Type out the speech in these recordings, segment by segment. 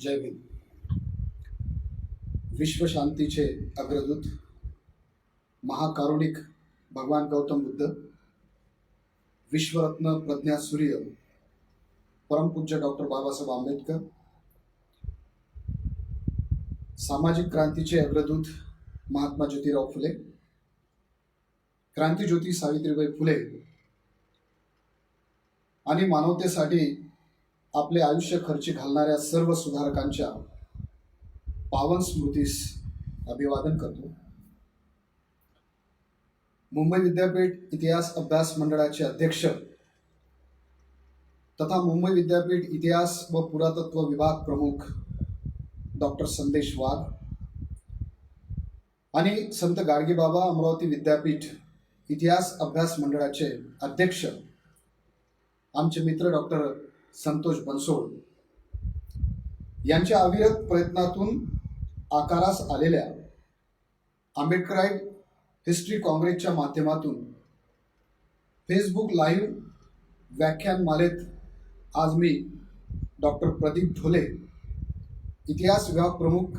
जय भीम. विश्वशांतीचे अग्रदूत महाकारुणिक भगवान गौतम बुद्ध, विश्वरत्न प्रज्ञा सूर्य परमपूज्य डॉक्टर बाबासाहेब आंबेडकर, सामाजिक क्रांतीचे अग्रदूत महात्मा ज्योतिराव फुले, क्रांतिज्योती सावित्रीबाई फुले आणि मानवतेसाठी आपले आयुष्य खर्ची घालणाऱ्या सर्व सुधारकांच्या पावन स्मृतीस अभिवादन करतो. मुंबई विद्यापीठ इतिहास अभ्यास मंडळाचे अध्यक्ष तथा मुंबई विद्यापीठ इतिहास व पुरातत्व विभाग प्रमुख डॉक्टर संदेश वाघ आणि संत गाडगेबाबा अमरावती विद्यापीठ इतिहास अभ्यास मंडळाचे अध्यक्ष आमचे मित्र डॉक्टर संतोष बनसोड यांच्या अविरत प्रयत्नातून आकारास आलेल्या आंबेडकराईट हिस्ट्री काँग्रेसच्या माध्यमातून फेसबुक लाईव्ह व्याख्यानमालेत आज मी डॉक्टर प्रदीप ढोले, इतिहास विभाग प्रमुख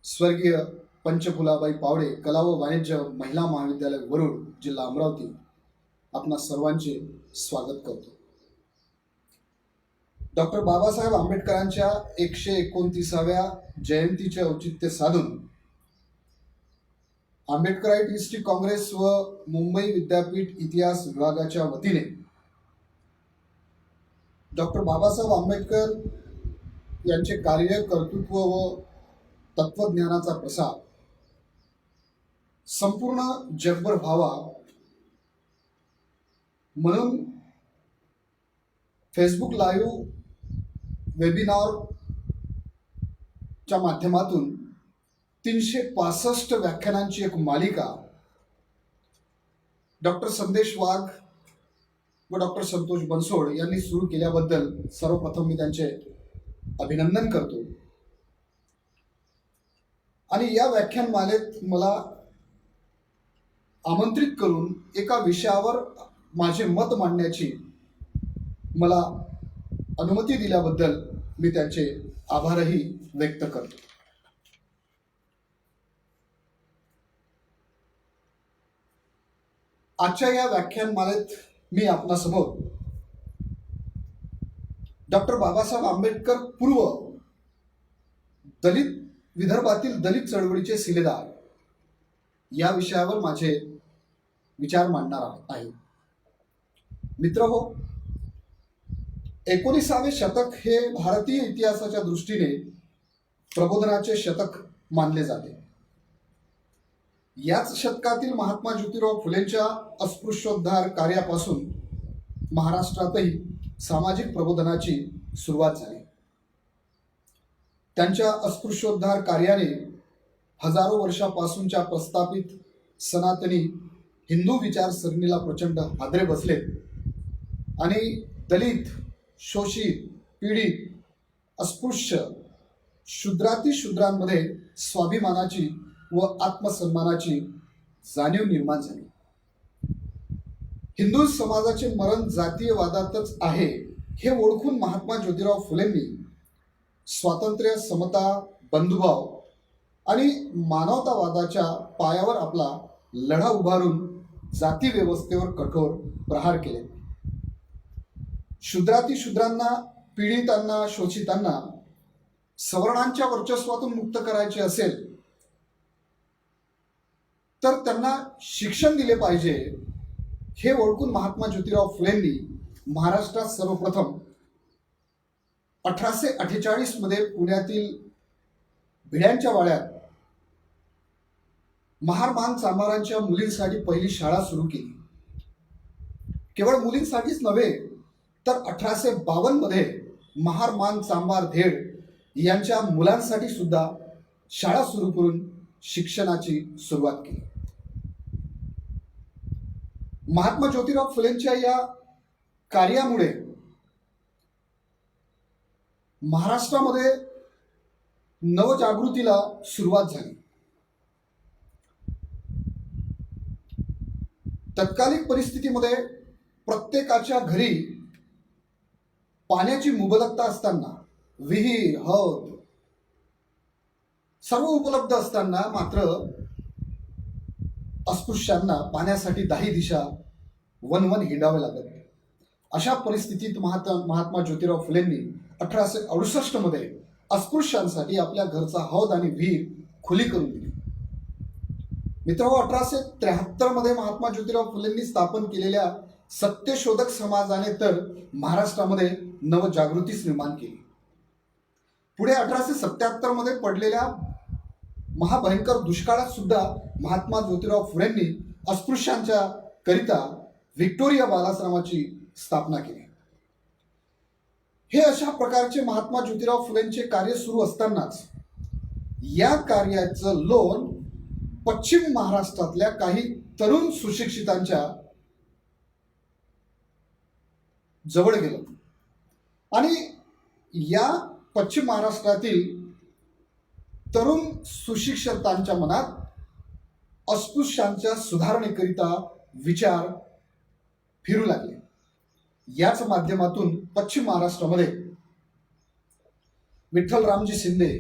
स्वर्गीय पंचफुलाबाई पावडे, कला व वाणिज्य महिला महाविद्यालय वरुड, जिल्हा अमरावती, आपणा सर्वांचे स्वागत करतो. डॉक्टर बाबासाहेब आंबेडकरांच्या 129व्या जयंतीचे औचित्य साधून आंबेडकराईट हिस्ट्री काँग्रेस व मुंबई विद्यापीठ इतिहास विभागाच्या वतीने डॉक्टर बाबासाहेब आंबेडकर यांचे कार्य, कर्तृत्व व तत्वज्ञानाचा प्रसार संपूर्ण जगभर व्हावा म्हणून फेसबुक लाईव्ह वेबिनारच्या माध्यमातून 365 व्याख्यानांची एक मालिका डॉक्टर संदेश वाघ व डॉक्टर संतोष बनसोड यांनी सुरू केल्याबद्दल सर्वप्रथम मी त्यांचे अभिनंदन करतो. आणि या व्याख्यानमालेत मला आमंत्रित करून एका विषयावर माझे मत मांडण्याची मला अनुमती दिल्याबद्दल मी त्यांचे आभारही व्यक्त करतो. आजच्या या व्याख्यानमालेत मी आपणासमोर डॉक्टर बाबासाहेब आंबेडकर पूर्व दलित विदर्भातील दलित चळवळीचे शिलेदार या विषयावर माझे विचार मांडणार आहे. मित्रहो, 19सावे शतक हे भारतीय इतिहासाच्या दृष्टीने प्रबोधनाचे शतक मानले जाते. याच शतकातील महात्मा ज्योतिराव फुलेंच्या अस्पृश्योद्धार कार्यापासून महाराष्ट्रातही सामाजिक प्रबोधनाची सुरुवात झाली. त्यांच्या अस्पृश्योद्धार कार्याने हजारो वर्षापासूनच्या प्रस्थापित सनातनी हिंदू विचारसरणीला प्रचंड हादरे बसले आणि दलित, शोषित, पीडित, अस्पृश्य, शूद्रातिशूद्रांमध्ये स्वाभिमानाची व आत्मसन्मानाची जाणीव निर्माण झाली. हिंदू समाजाचे मरण जातीयवादातच आहे हे ओळखून महात्मा ज्योतिराव फुलेंनी स्वातंत्र्य, समता, बंधुभाव आणि मानवतावादाच्या पायावर आपला लढा उभारून जाती व्यवस्थेवर कठोर प्रहार केले. शूद्रातिशूद्रांना, पीडितांना, शोषितांना सवर्णांच्या वर्चस्वातून मुक्त करायचे असेल तर त्यांना शिक्षण दिले पाहिजे हे ओळखून महात्मा ज्योतिराव फुलेंनी महाराष्ट्रात सर्वप्रथम 1848 मध्ये पुण्यातील भिड्यांच्या वाड्यात महार चांभारांच्या मुलींसाठी पहिली शाळा सुरू केली. केवळ मुलींसाठीच नव्हे तर 1852 मध्ये महार चांभार धेड यांच्या मुलांसाठी सुद्धा शाळा सुरू करून शिक्षणाची सुरुवात केली. महात्मा ज्योतिराव फुलेंच्या या कार्यामुळे महाराष्ट्रामध्ये नवजागृतीला सुरुवात झाली. तत्कालीन परिस्थितीमध्ये प्रत्येकाच्या घरी पाण्याची मुबलकता असताना विहीर, हौद सर्व उपलब्ध असताना मात्र अस्पृश्यांना पाण्यासाठी 10 दिशा वन हिंडावे लागत. अशा परिस्थितीत महात्मा ज्योतिराव फुलेंनी 1868 मध्ये अस्पृश्यांसाठी आपल्या घरचा हौद आणि विहीर खुली करून दिली. मित्रांनो, 1873 मध्ये महात्मा ज्योतिराव फुलेंनी स्थापन केलेल्या सत्यशोधक समाजाने तर महाराष्ट्रामध्ये नवजागृतीच निर्माण केली. पुढे 1877 मध्ये पडलेल्या महाभयंकर दुष्काळात सुद्धा महात्मा ज्योतिराव फुलेंनी अस्पृश्यांच्या करिता व्हिक्टोरिया बालाश्रमाची स्थापना केली. हे अशा प्रकारचे महात्मा ज्योतिराव फुलेंचे कार्य सुरू असतानाच या कार्याचं लोन पश्चिम महाराष्ट्रातल्या काही तरुण सुशिक्षितांच्या जवळ गेलं आणि या पश्चिम महाराष्ट्रातील तरुण सुशिक्षितांच्या मनात अस्पृश्यांच्या सुधारणेकरिता विचार फिरू लागले. याच माध्यमातून पश्चिम महाराष्ट्रामध्ये विठ्ठलरामजी शिंदे,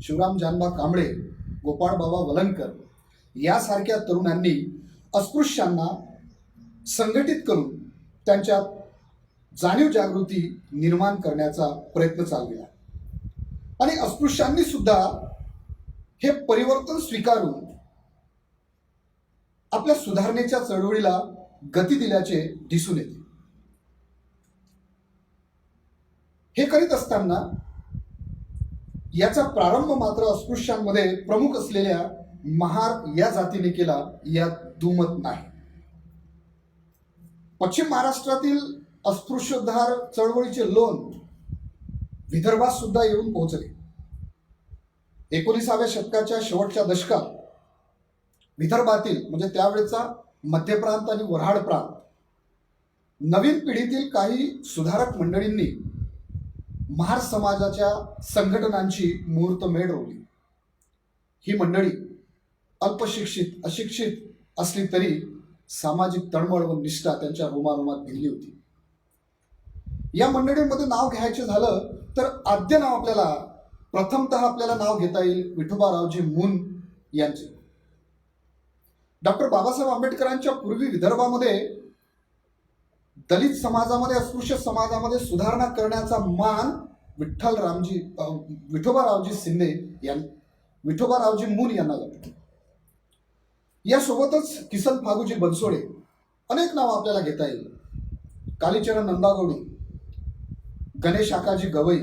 शिवराम जानबा कांबळे, गोपाळबाबा वलनकर यासारख्या तरुणांनी अस्पृश्यांना संघटित करून त्यांच्यात जाणीव जागृती निर्माण करण्याचा प्रयत्न चालविला आणि अस्पृश्यांनी सुद्धा हे परिवर्तन स्वीकारून आपल्या सुधारणेच्या चळवळीला गती दिल्याचे दिसून येते. हे करीत असताना याचा प्रारंभ मात्र अस्पृश्यांमध्ये प्रमुख असलेल्या महार या जातीने केला, यात दुमत नाही. पश्चिम महाराष्ट्रातील अस्पृश्योद्धार चळवळीचे लोन विदर्भात सुद्धा येऊन पोहोचले. 19व्या शतकाच्या शेवटच्या दशकात विदर्भातील म्हणजे त्यावेळेचा मध्य प्रांत आणि वऱ्हाड प्रांत नवीन पिढीतील काही सुधारक मंडळींनी महार समाजाच्या संघटनांची मुहूर्तमेढ रोवली. ही मंडळी अल्पशिक्षित, अशिक्षित असली तरी सामाजिक तळमळ व निष्ठा त्यांच्या रोमारोमात भिनली होती. या मंडळींमध्ये नाव घ्यायचे झालं तर आद्य नाव आपल्याला नाव घेता येईल विठोबारावजी मून यांचे. डॉक्टर बाबासाहेब आंबेडकरांच्या पूर्वी विदर्भामध्ये दलित समाजामध्ये, अस्पृश्य समाजामध्ये सुधारणा करण्याचा मान विठोबारावजी मून यांना लागतो. यासोबतच किसन फागूजी बनसोडे, अनेक नाव आपल्याला घेता येईल. कालीचरण नंदागौडी, गणेश आकाजी गवई,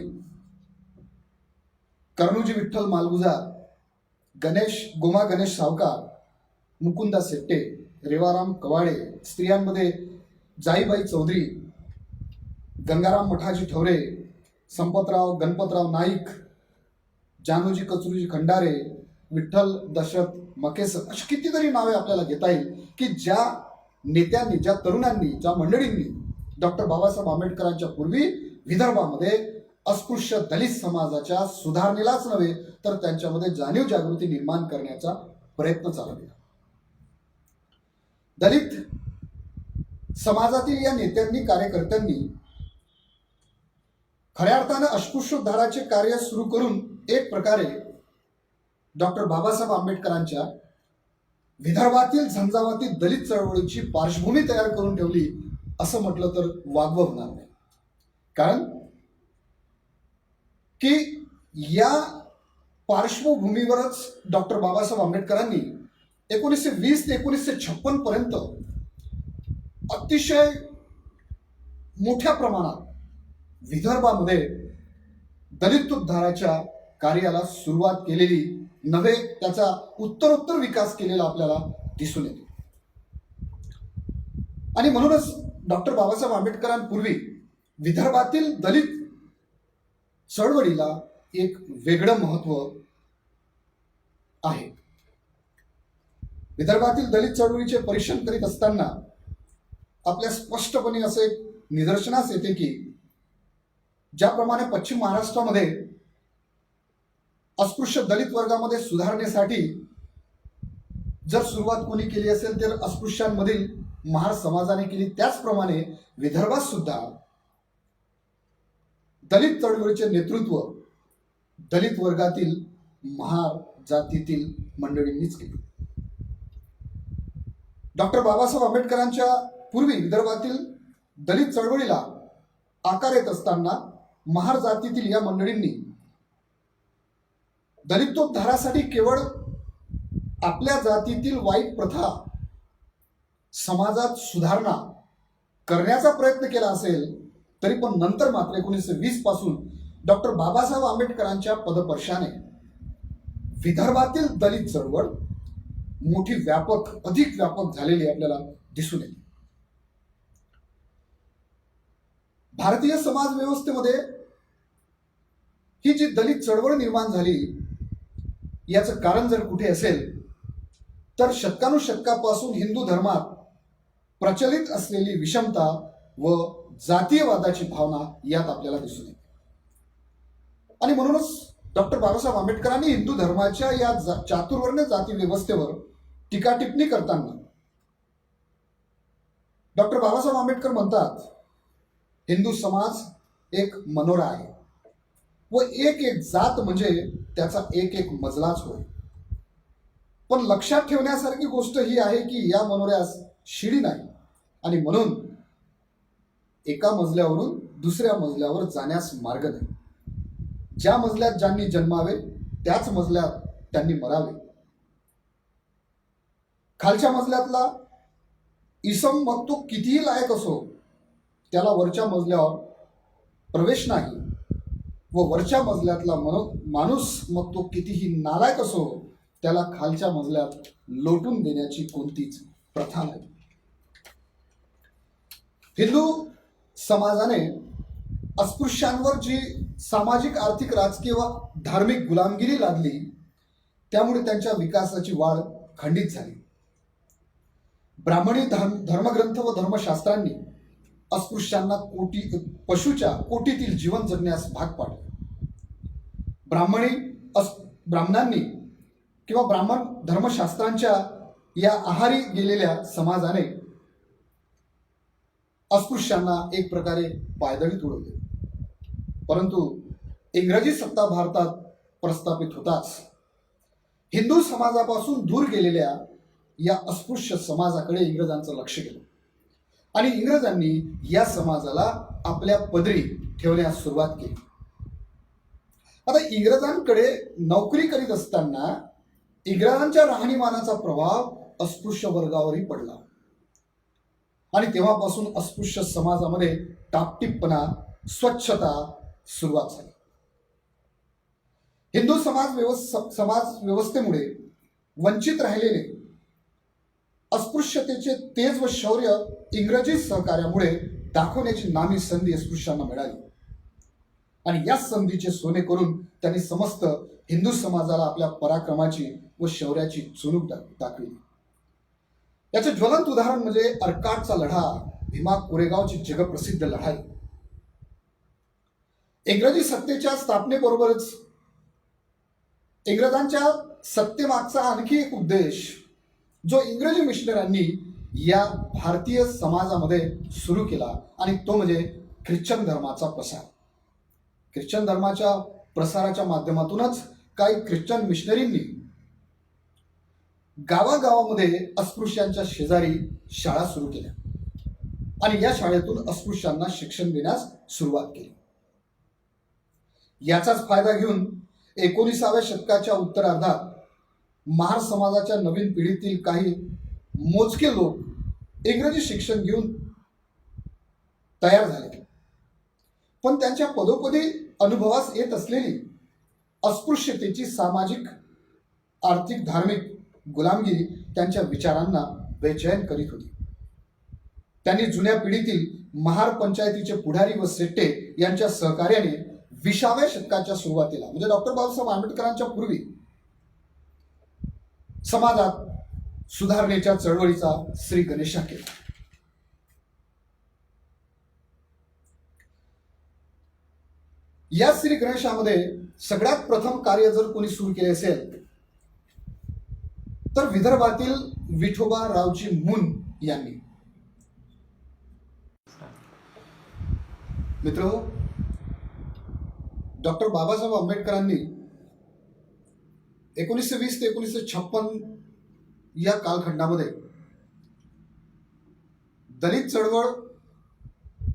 कर्णूजी विठ्ठल मालगुजार, गणेश सावकार, मुकुंदा सेट्टे, रेवाराम कवाडे. स्त्रियांमध्ये जाईबाई चौधरी, गंगाराम मठाजी ठवरे, संपतराव गणपतराव नाईक, जानूजी कचरूजी खंडारे, विठ्ठल दशरथ मकेसर, अशी कितीतरी नावे आपल्याला घेता येईल की ज्या नेत्यांनी, ज्या तरुणांनी, ज्या मंडळींनी डॉक्टर बाबासाहेब आंबेडकरांच्या पूर्वी विदर्भामध्ये अस्पृश्य दलित समाजाच्या सुधारणेलाच नव्हे तर त्यांच्यामध्ये जाणीव जागृती निर्माण करण्याचा प्रयत्न चालवला. दलित समाजातील या नेत्यांनी, कार्यकर्त्यांनी खऱ्या अर्थानं अस्पृश्योद्धाराचे कार्य सुरू करून एक प्रकारे डॉक्टर बाबासाहेब आंबेडकरांच्या विदर्भातील झंझावाती दलित चळवळीची पार्श्वभूमी तयार करून ठेवली असं म्हटलं तर वावगं होणार नाही. कारण की या पार्श्वभूमीवरच डॉक्टर बाबासाहेब आंबेडकरांनी 1920 ते 1956 पर्यंत अतिशय मोठ्या प्रमाणात विदर्भामध्ये दलितोद्धाराच्या कार्याला सुरुवात केलेली नव्हे, त्याचा उत्तरोत्तर विकास केलेला आपल्याला दिसून येतो. आणि म्हणूनच डॉक्टर बाबासाहेब आंबेडकरांपूर्वी विदर्भातील दलित चळवळीला एक वेगळं महत्व आहे. विदर्भातील दलित चळवळीचे परीक्षण करीत असताना आपल्या स्पष्टपणे असे निदर्शनास येते की ज्याप्रमाणे पश्चिम महाराष्ट्रामध्ये अस्पृश्य दलित वर्गामध्ये सुधारणेसाठी जर सुरुवात कोणी केली असेल तर अस्पृश्यांमधील महार समाजाने केली, त्याचप्रमाणे विदर्भात सुद्धा दलित चळवळीचे नेतृत्व दलित वर्गातील महार जातीतील मंडळींनीच केले. डॉक्टर बाबासाहेब आंबेडकरांच्या पूर्वी विदर्भातील दलित चळवळीला आकार येत असताना महार जातीतील या मंडळींनी दलितोद्धारासाठी केवळ आपल्या जातीतील वाईट प्रथा समाजात सुधारणा करण्याचा प्रयत्न केला असेल, तरी पण नंतर मात्र 1920 पासून डॉक्टर बाबासाहेब आंबेडकरांच्या पदस्पर्शाने विदर्भातील दलित चळवळ मोठी अधिक व्यापक झालेली आपल्याला दिसून येते. भारतीय समाज व्यवस्थेमध्ये ही जी दलित चळवळ निर्माण झाली, याचं कारण जर कुठे असेल तर शतकानुशतकापासून हिंदू धर्मात प्रचलित असलेली विषमता व जातीयवादाची भावना यात आपल्याला दिसून येते. आणि म्हणूनच डॉक्टर बाबासाहेब आंबेडकरांनी हिंदू धर्माच्या या चातुर्वर्ण जाती व्यवस्थेवर टीका टिप्पणी करताना डॉक्टर बाबासाहेब आंबेडकर म्हणतात, हिंदू समाज एक मनोरा आहे व एक एक जात म्हणजे त्याचा एक एक मजलाच होय. पण लक्षात ठेवण्यासारखी गोष्ट ही आहे की या मनोऱ्यास शिडी नाही आणि म्हणून एका मजल्यावरून दुसऱ्या मजल्यावर जाण्यास मार्ग नाही. ज्या मजल्यात ज्यांनी जन्मावे त्याच मजल्यात त्यांनी मरावे. खालच्या मजल्यातला इसम मग तो कितीही लायक असो, त्याला वरच्या मजल्यावर प्रवेश नाही व वरच्या मजल्यातला माणूस मग तो कितीही नालायक असो, त्याला खालच्या मजल्यात लोटून देण्याची कोणतीच प्रथा नाही. हिंदू समाजाने अस्पृश्यांवर जी सामाजिक, आर्थिक, राजकीय व धार्मिक गुलामगिरी लादली, त्यामुळे त्यांच्या विकासाची वाढ खंडित झाली. ब्राह्मणी धर्मग्रंथ व धर्मशास्त्रांनी अस्पृश्यांना पशुच्या कोटीतील जीवन जगण्यास भाग पाडले. ब्राह्मणांनी किंवा ब्राह्मण धर्मशास्त्रांच्या या आहारी गेलेल्या समाजाने अस्पृश्यांना एक प्रकारे पायदळीत उडवले. परंतु इंग्रजी सत्ता भारतात प्रस्थापित होताच हिंदू समाजापासून दूर गेलेल्या या अस्पृश्य समाजाकडे इंग्रजांचं लक्ष गेलं आणि इंग्रजांनी या समाजाला आपल्या पदरी ठेवण्यास सुरुवात केली. आता इंग्रजांकडे नोकरी करीत असताना इंग्रजांच्या राहणीमानाचा प्रभाव अस्पृश्य वर्गावरही पडला आणि तेव्हापासून अस्पृश्य समाजामध्ये टापटीपणा, स्वच्छता सुरुवात झाली. हिंदू समाज व्यवस्थेमुळे वंचित राहिलेले अस्पृश्यतेचे तेज व शौर्य इंग्रजी सहकार्यामुळे दाखवण्याची नामी संधी अस्पृश्यांना मिळाली आणि या संधीचे सोने करून त्यांनी समस्त हिंदू समाजाला आपल्या पराक्रमाची व शौर्याची चुणूक दाखविली. याचे ज्वलंत उदाहरण म्हणजे अर्काटचा लढा, भीमा कोरेगावची जगप्रसिद्ध लढाई. इंग्रजी सत्तेच्या स्थापनेबरोबरच इंग्रजांच्या सत्तेमागचा आणखी एक उद्देश जो इंग्रजी मिशनऱ्यांनी या भारतीय समाजामध्ये सुरू केला आणि तो म्हणजे ख्रिश्चन धर्माचा प्रसार. ख्रिश्चन धर्माच्या प्रसाराच्या माध्यमातूनच काही ख्रिश्चन मिशनरींनी गावागावामध्ये अस्पृश्यांच्या शेजारी शाळा सुरू केल्या आणि या शाळेतून अस्पृश्यांना शिक्षण देण्यास सुरुवात केली. याचाच फायदा घेऊन 19व्या शतकाच्या उत्तरार्धात महार समाजाच्या नवीन पिढीतील काही मोजके लोक इंग्रजी शिक्षण घेऊन तयार झाले. पण त्यांच्या पदोपदी अनुभवास येत असलेली अस्पृश्यतेची सामाजिक, आर्थिक, धार्मिक गुलामगिरी त्यांच्या विचारांना बेचैन करीत होती. त्यांनी जुन्या पिढीतील महार पंचायतीचे पुढारी व सेट्टे यांच्या सहकार्याने 20व्या शतकाच्या सुरुवातीला म्हणजे डॉक्टर बाबासाहेब आंबेडकरांच्या पूर्वी समाजात सुधारणेच्या चळवळीचा श्री गणेशा केला. या श्री गणेशामध्ये सगळ्यात प्रथम कार्य जर कोणी सुरू केले असेल तर विदर्भातील विठोबा रावजी मुन यांनी. मित्र, डॉक्टर बाबासाहेब आंबेडकरांनी 1920 ते 1956 या कालखंडामध्ये दलित चळवळ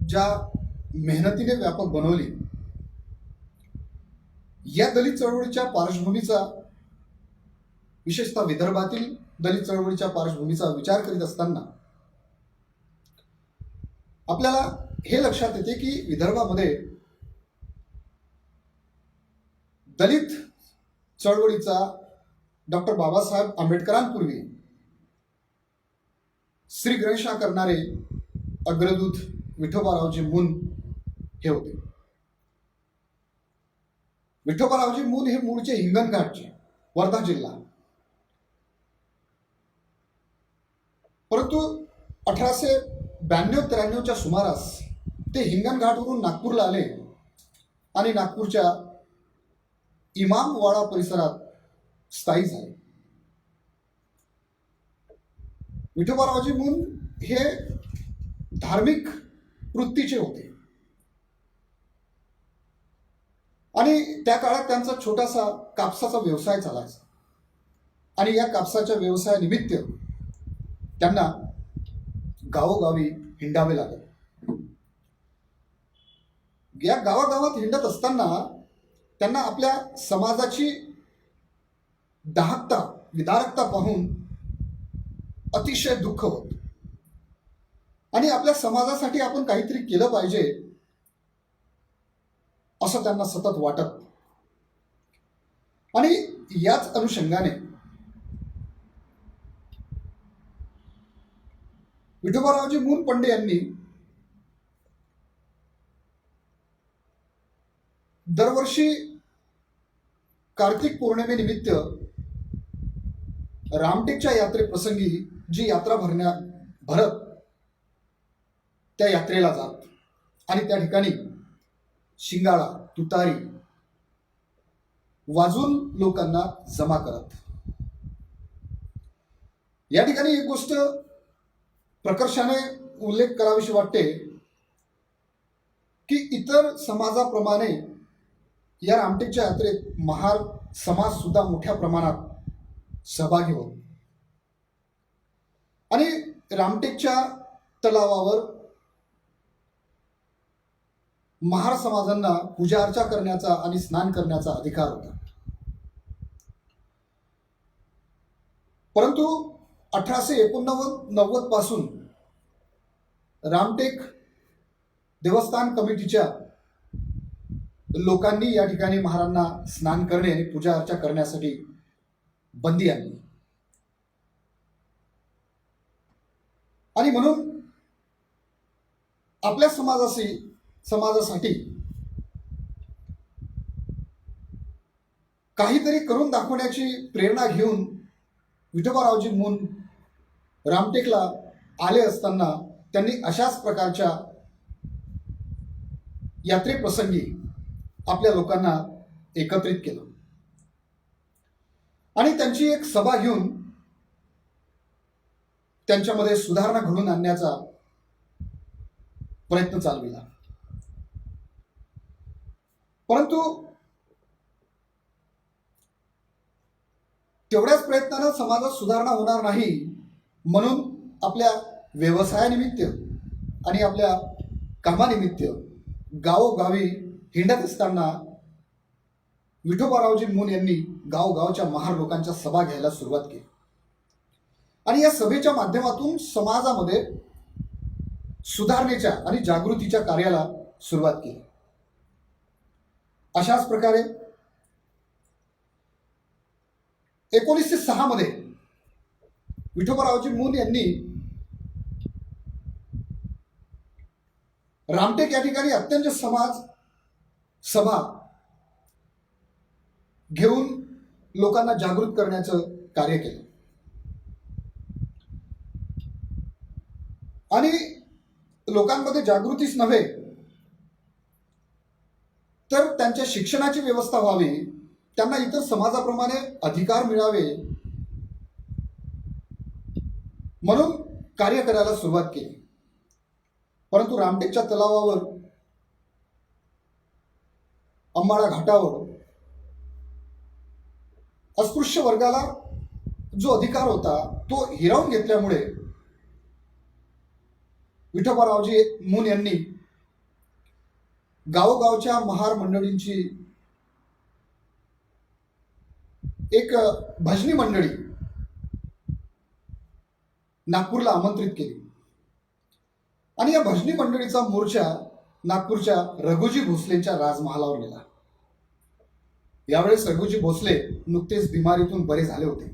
ज्या मेहनतीने व्यापक बनवली, या दलित चळवळीच्या पार्श्वभूमीचा, विशेषतः विदर्भातील दलित चळवळीच्या पार्श्वभूमीचा विचार करीत असताना आपल्याला हे लक्षात येते की विदर्भामध्ये दलित चळवळीचा डॉक्टर बाबासाहेब आंबेडकरांपूर्वी श्रीगणेशा करणारे अग्रदूत विठोबारावजी मून हे होते. विठोबारावजी मून हे मूळचे हिंगणघाटचे, वर्धा जिल्हा. परंतु 1892-93च्या सुमारास ते हिंगणघाटवरून नागपूरला आले आणि नागपूरच्या इमामवाडा परिसरात स्थायी झाले. विठोबारावजी मून हे धार्मिक वृत्तीचे होते आणि त्या काळात त्यांचा छोटासा कापसाचा व्यवसाय चालायचा आणि या कापसाच्या व्यवसायानिमित्त त्यांना गावोगावी हिंडावे लागत. या गावागावात हिंडत असताना त्यांना आपल्या समाजाची दाहकता, विदारकता पाहून अतिशय दुःख होत आणि आपल्या समाजासाठी आपण काहीतरी केलं पाहिजे असं त्यांना सतत वाटत. आणि याच अनुषंगाने विठोबारावजी मून पंडे यांनी दरवर्षी कार्तिक पौर्णिमेनिमित्त रामटेकच्या यात्रेप्रसंगी जी यात्रा भरत त्या यात्रेला जात आणि त्या ठिकाणी शिंगाळा, तुतारी वाजून लोकांना जमा करत. या ठिकाणी एक गोष्ट प्रकर्षाने उल्लेख करावीशी वाटते की इतर समाजाप्रमाणे या रामटेकच्या यात्रेत महार समाज सुद्धा मोठ्या प्रमाणात सहभागी होत आणि रामटेकच्या तलावावर महार समाजांना पूजा अर्चा करण्याचा आणि स्नान करण्याचा अधिकार होता. परंतु 1889 पासून रामटेक देवस्थान कमिटीच्या लोकांनी या ठिकाणी महारांना स्नान करणे आणि पूजा अर्चा करण्यासाठी बंदी आणली आणि म्हणून आपल्या समाजासाठी काहीतरी करून दाखवण्याची प्रेरणा घेऊन विठोबारावजी मून रामटेकला आले असताना त्यांनी अशाच प्रकारच्या यात्रेप्रसंगी आपल्या लोकांना एकत्रित केलं आणि त्यांची एक सभा घेऊन त्यांच्यामध्ये सुधारणा घडवून आणण्याचा प्रयत्न चालविला. परंतु तेवढ्याच प्रयत्नानं समाजात सुधारणा होणार नाही म्हणून आपल्या व्यवसायानिमित्त आणि आपल्या कामानिमित्त गावोगावी हिंडत असताना विठोबारावजी मून यांनी गावगावच्या महार लोकांच्या सभा घ्यायला सुरुवात केली आणि या सभेच्या माध्यमातून समाजामध्ये सुधारणेच्या आणि जागृतीच्या कार्याला सुरुवात केली. अशाच प्रकारे 1906 मध्ये विठोबारावजी मून यांनी रामटेक या ठिकाणी अत्यंत समाज सभा घेऊन लोकांना जागृत करण्याचं कार्य केलं आणि लोकांमध्ये जागृतीच नव्हे तर त्यांच्या शिक्षणाची व्यवस्था व्हावी, त्यांना इतर समाजाप्रमाणे अधिकार मिळावे म्हणून कार्य करायला सुरुवात केली. परंतु रामटेकच्या तलावावर अंबाळा घाटावर अस्पृश्य वर्गाला जो अधिकार होता तो हिरावून घेतल्यामुळे विठोबारावजी मून यांनी गावोगावच्या महार मंडळींची एक भजनी मंडळी नागपूरला आमंत्रित केली आणि या भजनी मंडळीचा मोर्चा नागपूरच्या रघुजी भोसलेंच्या राजमहालावर गेला. यावेळेस रघुजी भोसले नुकतेच बिमारीतून बरे झाले होते.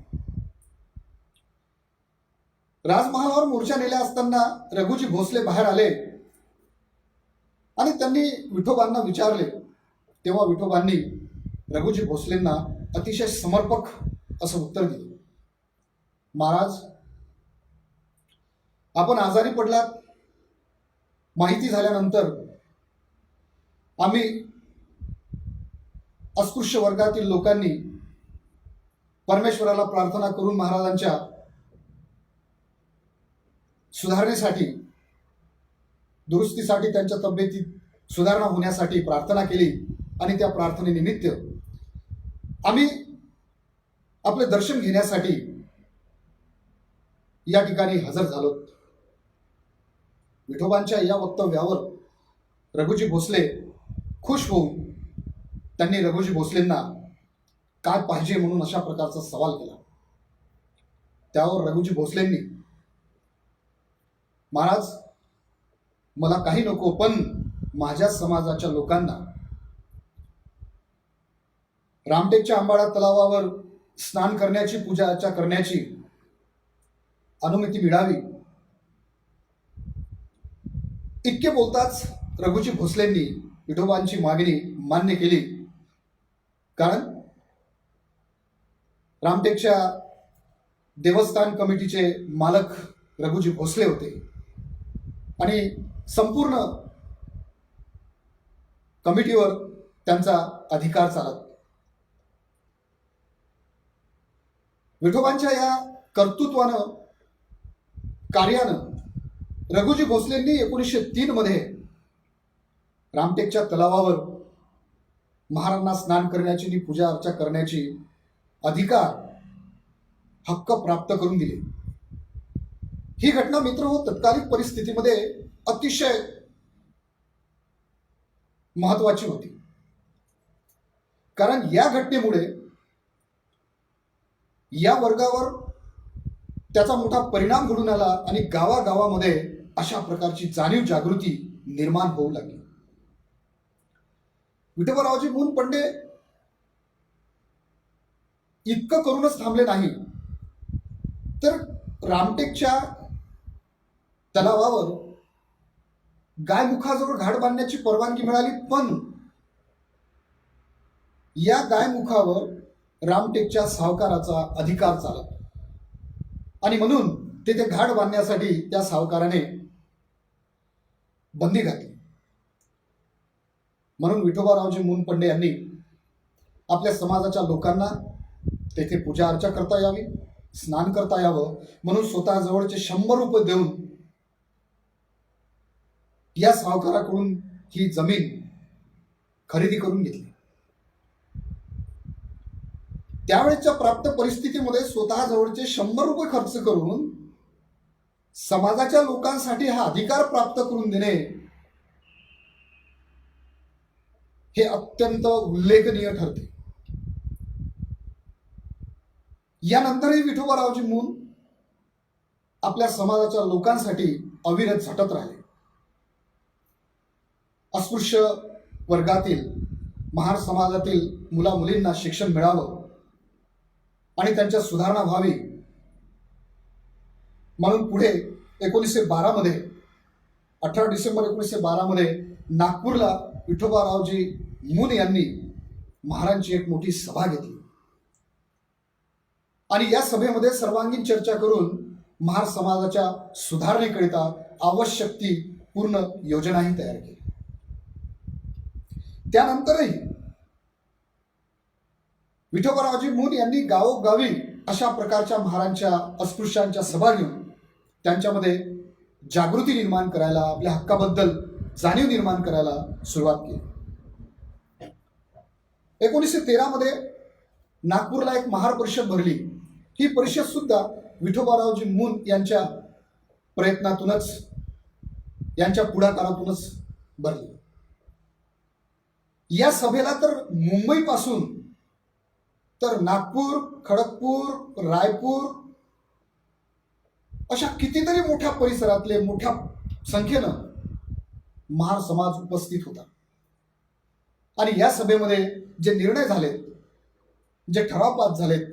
राजमहालावर मोर्चा नेला असताना रघुजी भोसले बाहेर आले आणि त्यांनी विठोबांना विचारले. तेव्हा विठोबांनी रघुजी भोसलेंना अतिशय समर्पक असं उत्तर दिलं. महाराज, आपण आजारी पडलात माहिती झाल्यानंतर आम्ही अस्पृश्य वर्गातील लोकांनी परमेश्वराला प्रार्थना करून महाराजांच्या सुधारणेसाठी, दुरुस्तीसाठी, त्यांच्या तब्येतीत सुधारणा होण्यासाठी प्रार्थना केली आणि त्या प्रार्थनेनिमित्त आम्ही आपले दर्शन घेण्यासाठी या ठिकाणी हजर झालो. विठोबांच्या या वक्तव्यावर रघुजी भोसले खुश होऊन त्यांनी रघुजी भोसलेंना काय पाहिजे म्हणून अशा प्रकारचा सवाल केला. त्यावर रघुजी भोसलेंनी, महाराज, मला काही नको, पण माझ्या समाजाच्या लोकांना रामटेकच्या अंबाळा तलावावर स्नान करण्याची, पूजा अर्चा करण्याची अनुमती मिळावी. इतके बोलताच रघुजी भोसलेंनी विठोबांची मागणी मान्य केली. कारण रामटेकच्या देवस्थान कमिटीचे मालक रघुजी भोसले होते आणि संपूर्ण कमिटीवर त्यांचा अधिकार चालत. विठोबांच्या या कर्तृत्वानं, कार्यानं रघुजी भोसलेंनी 1903 मध्ये रामटेकच्या तलावावर महाराजांना स्नान करण्याची आणि पूजा अर्चा करण्याची अधिकार, हक्क प्राप्त करून दिले. ही घटना मित्र तत्कालिक परिस्थितीमध्ये अतिशय महत्वाची होती. कारण या घटनेमुळे या वर्गावर त्याचा मोठा परिणाम घडून आला आणि गावागावामध्ये अशा प्रकारची जाणीव जागृती निर्माण होऊ लागली. विठोबारावजी मून पंडे इतकं करूनच थांबले नाही, तर रामटेकच्या तलावावर गायमुखाजवळ घाट बांधण्याची परवानगी मिळाली, पण या गायमुखावर रामटेकच्या सावकाराचा अधिकार चालत आणि म्हणून तेथे घाट बांधण्यासाठी त्या सावकाराने बंदी घातली. म्हणून विठोबारावजी मून पंडे यांनी आपल्या समाजाच्या लोकांना तेथे पूजा अर्चा करता यावी, स्नान करता यावं म्हणून स्वतः जवळचे 100 रुपये देऊन या सावकाराकडून ही जमीन खरेदी करून घेतली. त्यावेळेच्या प्राप्त परिस्थितीमध्ये स्वतः जवळचे 100 रुपये खर्च करून समाजाच्या लोकांसाठी हा अधिकार प्राप्त करून देणे हे अत्यंत उल्लेखनीय ठरते. यानंतरही विठोबारावजी मून आपल्या समाजाच्या लोकांसाठी अविरत झटत राहिले. अस्पृश्य वर्गातील, महार समाजातील मुला मुलींना शिक्षण मिळावं आणि त्यांच्या सुधारणा व्हावी म्हणून पुढे 1912 मध्ये 18 डिसेंबर 1912 मध्ये नागपूरला विठोबारावजी मून यांनी महाराजांची एक मोठी सभा घेतली आणि या सभेमध्ये सर्वांगीण चर्चा करून महार समाजाच्या सुधारणेकरिता आवश्यक ती पूर्ण योजनाही तयार केली. त्यानंतरही विठोबारावजी मून यांनी गावोगावी अशा प्रकारच्या महाराजांच्या, अस्पृश्यांच्या सभा घेऊन त्यांच्यामध्ये जागृती निर्माण करायला, आपल्या हक्काबद्दल जाणीव निर्माण करायला सुरुवात केली. 1913 मध्ये नागपूरला एक महार परिषद भरली. ही परिषद सुद्धा विठोबारावजी मून यांच्या प्रयत्नातूनच, यांच्या पुढाकारातूनच भरली. या सभेला तर मुंबईपासून तर नागपूर, खडगपूर, रायपूर अशा कितीतरी मोठ्या परिसरातले मोठ्या संख्येनं महार समाज उपस्थित होता. आणि या सभेमध्ये जे निर्णय झालेत, जे ठराव पास झालेत,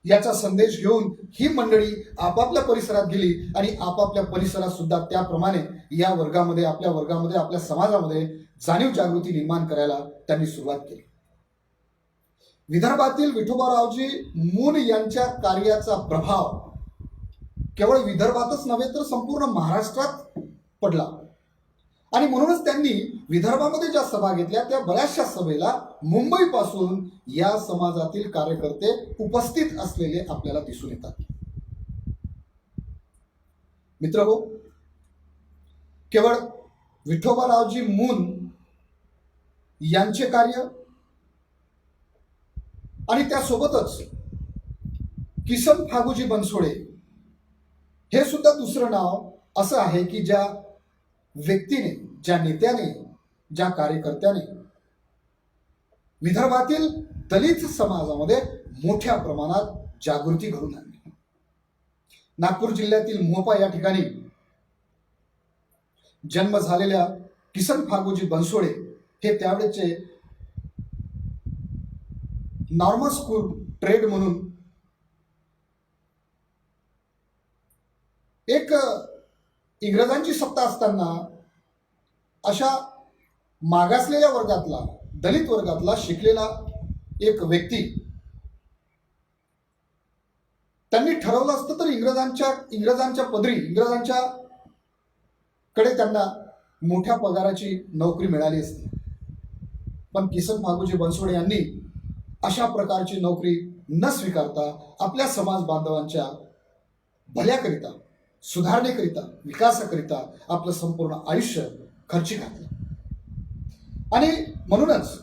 याचा संदेश घेऊन ही मंडळी आपापल्या परिसरात गेली आणि आपापल्या परिसरात सुद्धा त्याप्रमाणे या वर्गामध्ये, आपल्या वर्गामध्ये, आपल्या समाजामध्ये जाणीव जागृती निर्माण करायला त्यांनी सुरुवात केली. विदर्भातील विठोबारावजी मून यांच्या कार्याचा प्रभाव केवळ विदर्भातच नव्हे तर संपूर्ण महाराष्ट्रात पडला. आणि म्हणूनच त्यांनी विदर्भामध्ये ज्या सभा घेतल्या त्या बऱ्याचशा सभेला मुंबईपासून या समाजातील कार्यकर्ते उपस्थित असलेले आपल्याला दिसून येतात. मित्रहो, केवळ विठोबारावजी मून यांचे कार्य आणि त्यासोबतच किसन फागूजी बनसोडे हे सुद्धा दुसरं नाव असं आहे की ज्या व्यक्तीने, ज्या नेत्याने, ज्या कार्यकर्त्याने विदर्भातील दलित समाजामध्ये मोठ्या प्रमाणात जागृती घडवून आणली. नागपूर जिल्ह्यातील मोहोपा या ठिकाणी जन्म झालेल्या किसन फागूजी बनसोडे हे त्यावेळेचे नॉर्मल स्कूल ट्रेड म्हणून एक इंग्रजांची सत्ता असताना अशा मागासलेल्या वर्गातला, दलित वर्गातला शिकलेला एक व्यक्ती, त्यांनी ठरवलं असतं तर इंग्रजांच्या पदरी, इंग्रजांच्या कडे त्यांना मोठ्या पगाराची नोकरी मिळाली असती. पण किसन फागूजी बनसोडे यांनी अशा प्रकारची नोकरी न स्वीकारता आपल्या समाज बांधवांच्या भल्याकरिता, सुधारणेकरिता, विकासाकरिता आपलं संपूर्ण आयुष्य खर्ची घातलं. आणि म्हणूनच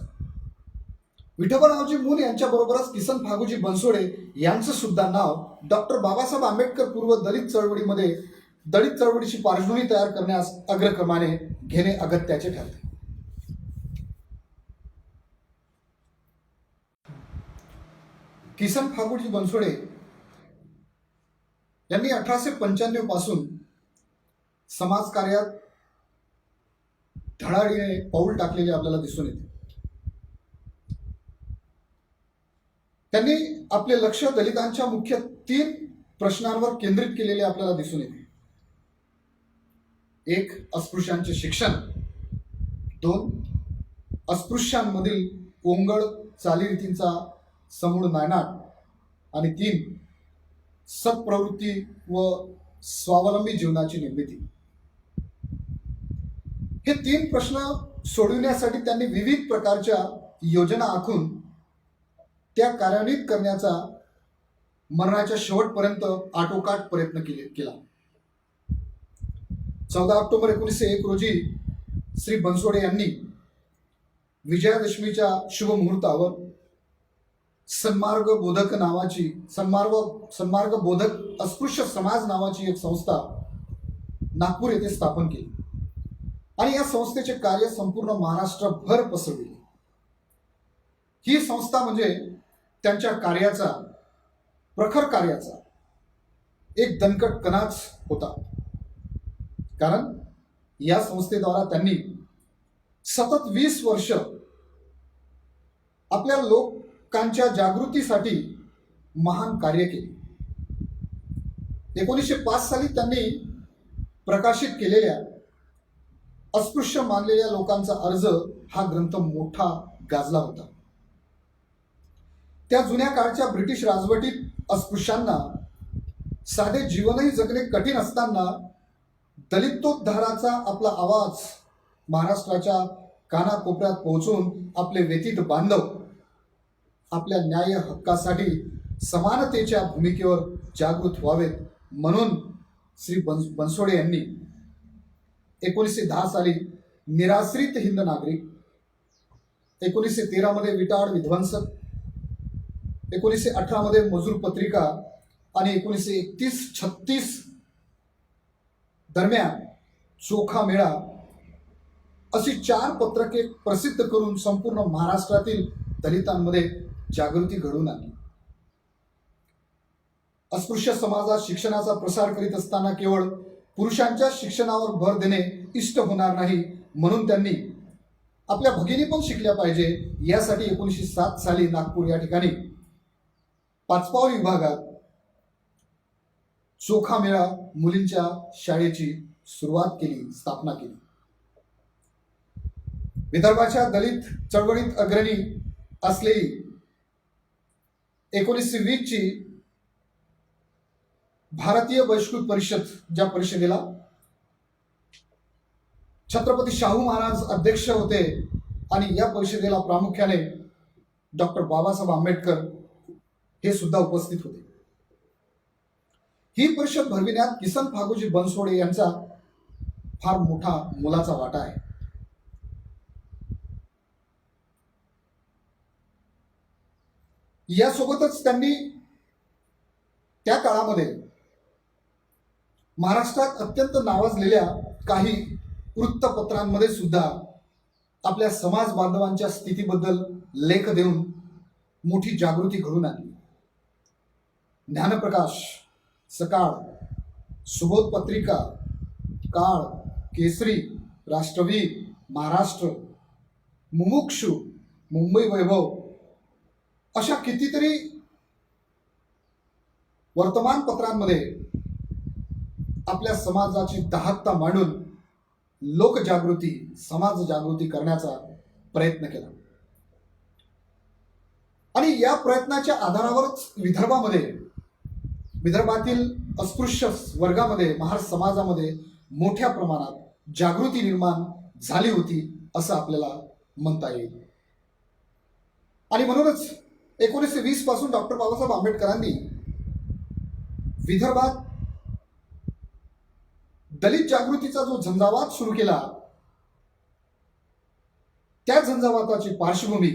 विठोबारावजी मून यांच्या बरोबरच किसन फागूजी बनसोडे यांचं सुद्धा नाव डॉक्टर बाबासाहेब आंबेडकर पूर्व दलित चळवळीमध्ये, दलित चळवळीची पार्श्वभूमी तयार करण्यास अग्रक्रमाने घेणे अगत्याचे ठरते. किसन फागूजी बनसोडे यांनी 1895 पासून समाजकार्यात धडाडीने पाऊल टाकलेले आपल्याला दिसून येते. त्यांनी आपले लक्ष दलितांच्या मुख्य 3 प्रश्नांवर केंद्रित केलेले आपल्याला दिसून येते. 1. अस्पृश्यांचे शिक्षण. 2. अस्पृश्यांमधील ओंगळ चालीरीतींचा समूळ नायनाट. आणि 3. सत्प्रवृत्ती व स्वावलंबी जीवनाची निर्मिती. हे 3 प्रश्न सोडविण्यासाठी त्यांनी विविध प्रकारच्या योजना आखून त्या कार्यान्वित करण्याचा मरणाच्या शेवटपर्यंत आटोकाट प्रयत्न केला. 14 ऑक्टोबर 1901 रोजी श्री बनसोडे यांनी विजयादशमीच्या शुभ मुहूर्तावर सन्मार्ग बोधक अस्पृश्य समाज नावाची एक संस्था नागपूर येथे स्थापन केली आणि या संस्थेचे कार्य संपूर्ण महाराष्ट्रभर पसरविले. ही संस्था म्हणजे त्यांच्या कार्याचा, प्रखर कार्याचा एक दणकट कणाच होता. कारण या संस्थेद्वारा त्यांनी सतत 20 वर्ष आपल्या लोकांच्या जागृतीसाठी महान कार्य केले. 1905 साली त्यांनी प्रकाशित केलेल्या अस्पृश्य मानलेल्या लोकांचा अर्ज हा ग्रंथ मोठा गाजला होता. त्या जुन्या काळच्या ब्रिटिश राजवटीत अस्पृश्यांना साधे जीवनही जगणे कठीण असताना दलितोद्धाराचा आपला आवाज महाराष्ट्राच्या कानाकोपऱ्यात पोहोचून आपले व्यतीत बांधव आपल्या न्याय हक्कासाठी समानतेच्या भूमिकेवर जागृत व्हावेत म्हणून श्री बनसोडे यांनी 1910 साली निराश्रित हिंद नागरिक, 1913 मध्ये विटाळ विध्वंस, 1918 मध्ये मजूर पत्रिका आणि 1931-36 दरम्यान चोखा मेळा अशी 4 पत्रके प्रसिद्ध करून संपूर्ण महाराष्ट्रातील दलितांमध्ये जागृती घडवून आणली. अस्पृश्य समाजात शिक्षणाचा प्रसार करीत असताना केवळ पुरुषांच्या शिक्षणावर भर देणे इष्ट होणार नाही, म्हणून त्यांनी आपल्या भगिनी पण शिकल्या पाहिजे यासाठी 1907 साली नागपूर या ठिकाणी पाचपावली विभागात चोखा मेळा मुलींच्या शाळेची सुरुवात केली, स्थापना केली. विदर्भाच्या दलित चळवळीत अग्रणी असलेली 1920 ची भारतीय बहिष्कृत परिषद, ज्या परिषदेला छत्रपती शाहू महाराज अध्यक्ष होते आणि या परिषदेला प्रामुख्याने डॉक्टर बाबासाहेब आंबेडकर हे सुद्धा उपस्थित होते. ही परिषद भरविण्यात किसन फागोजी बनसोडे यांचा फार मोठा मोलाचा वाटा आहे. यासोबतच त्यांनी त्या काळामध्ये महाराष्ट्रात अत्यंत नावाजलेल्या काही वृत्तपत्रांमध्ये सुद्धा आपल्या समाज बांधवांच्या स्थितीबद्दल लेख देऊन मोठी जागृती घडवून आणली. ज्ञानप्रकाश, सकाळ, सुबोध पत्रिका, काळ, केसरी, राष्ट्रवीर, महाराष्ट्र, मुमुक्षु, मुंबई वैभव अशा कितीतरी वर्तमानपत्रांमध्ये आपल्या समाजाची दाहकता मांडून लोकजागृती, समाज जागृती करण्याचा प्रयत्न केला. आणि या प्रयत्नाच्या आधारावरच विदर्भातील अस्पृश्य वर्गामध्ये, महार समाजामध्ये मोठ्या प्रमाणात जागृती निर्माण झाली होती असं आपल्याला म्हणता येईल. आणि म्हणूनच 1920 पासून डॉक्टर बाबासाहेब आंबेडकरांनी विदर्भात दलित जागृतीचा जो झंझावात सुरू केला, त्या झंझावाताची पार्श्वभूमी,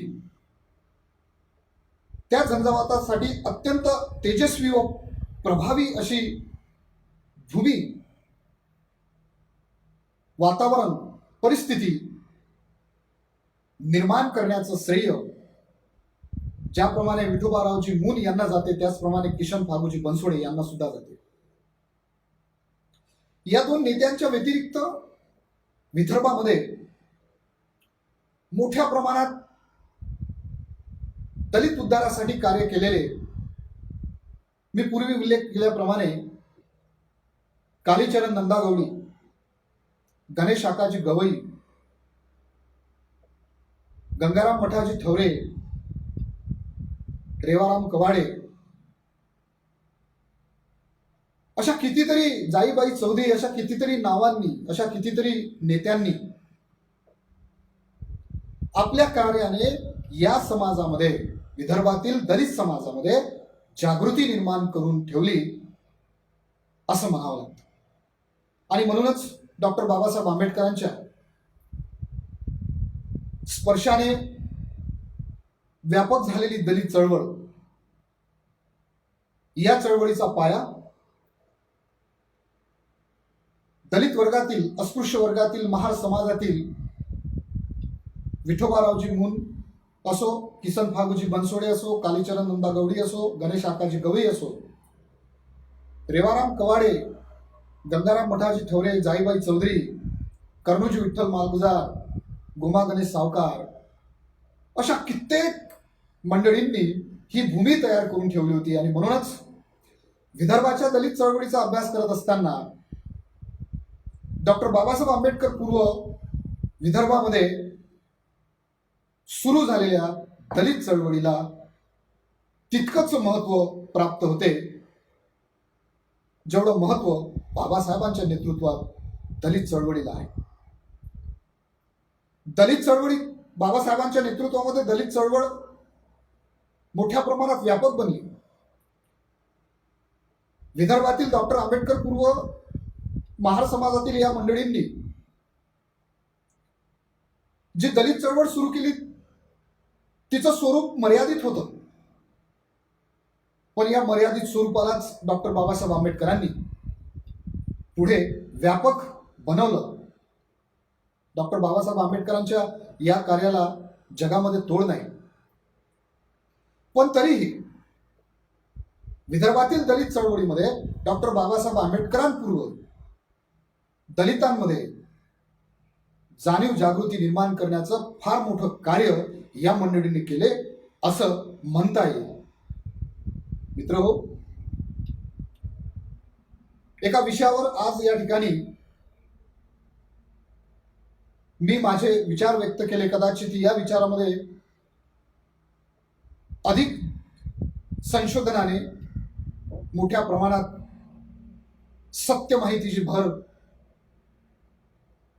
त्या झंझावातासाठी अत्यंत तेजस्वी व प्रभावी अशी भूमी, वातावरण, परिस्थिती निर्माण करण्याचं श्रेय ज्याप्रमाणे विठोबारावजी मून यांना जाते, त्याचप्रमाणे किसन फागोजी बनसोडे यांना सुद्धा जाते. या दोन नेत्यांच्या व्यतिरिक्त विदर्भामध्ये मोठ्या प्रमाणात दलित उद्धारासाठी कार्य केलेले, मी पूर्वी उल्लेख केल्याप्रमाणे कालीचरण नंदागौडी, गणेश आकाजी गवई, गंगाराम मठाजी ठवरे, रेवाराम कवाडे अशा कितीतरी, जाईबाई चौधरी, अशा कितीतरी नावांनी, अशा कितीतरी नेत्यांनी आपल्या कार्याने या समाजामध्ये, विदर्भातील दलित समाजामध्ये जागृती निर्माण करून ठेवली असं म्हणावं लागतं. आणि म्हणूनच डॉक्टर बाबासाहेब आंबेडकरांच्या स्पर्शाने व्यापक झालेली दलित चळवळ, या चळवळीचा पाया दलित वर्गातील, अस्पृश्य वर्गातील, महार समाजातील विठोबारावजी मून असो, किसन फागोजी बनसोडे असो, कालीचरण नंदागौडी असो, गणेश आकाजी गवई असो, रेवाराम कवाडे, गंगाराम मठाजी ठवरे, जाईबाई चौधरी, कर्णोजी विठ्ठल मालगुजार, गोमा गणेश सावकार अशा कित्येक मंडळींनी ही भूमी तयार करून ठेवली होती. आणि म्हणूनच विदर्भाच्या दलित चळवळीचा अभ्यास करत असताना डॉक्टर बाबासाहेब आंबेडकर पूर्व विदर्भामध्ये सुरू झालेल्या दलित चळवळीला तितकंच महत्व प्राप्त होते जेवढं महत्व बाबासाहेबांच्या नेतृत्वात दलित चळवळीला आहे. दलित चळवळी, बाबासाहेबांच्या नेतृत्वामध्ये दलित चळवळ मोठ्या प्रमाणात व्यापक बनली. विदर्भातील डॉक्टर आंबेडकर पूर्व महार समाजातील या मंडळींनी जी दलित चळवळ सुरू केली तिचं स्वरूप मर्यादित होतं, पण या मर्यादित स्वरूपालाच डॉक्टर बाबासाहेब आंबेडकरांनी पुढे व्यापक बनवलं. डॉक्टर बाबासाहेब आंबेडकरांच्या या कार्याला जगामध्ये तोड नाही. पण तरीही विदर्भातील दलित चळवळीमध्ये डॉक्टर बाबासाहेब आंबेडकरांपूर्व दलितांमध्ये जाणीव जागृती निर्माण करण्याचं फार मोठं कार्य या मंडळींनी केले असं म्हणता येईल. मित्रहो, एका विषयावर आज या ठिकाणी मी माझे विचार व्यक्त केले. कदाचित या विचारामध्ये अधिक संशोधनाने मोठ्या प्रमाणात सत्य माहितीची भर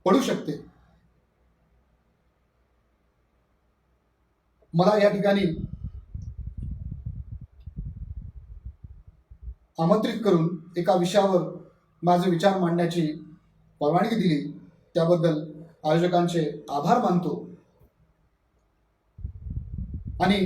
पडू शकते. मला या ठिकाणी आमंत्रित करून एका विषयावर माझे विचार मांडण्याची परवानगी दिली, त्याबद्दल आयोजकांचे आभार मानतो. आणि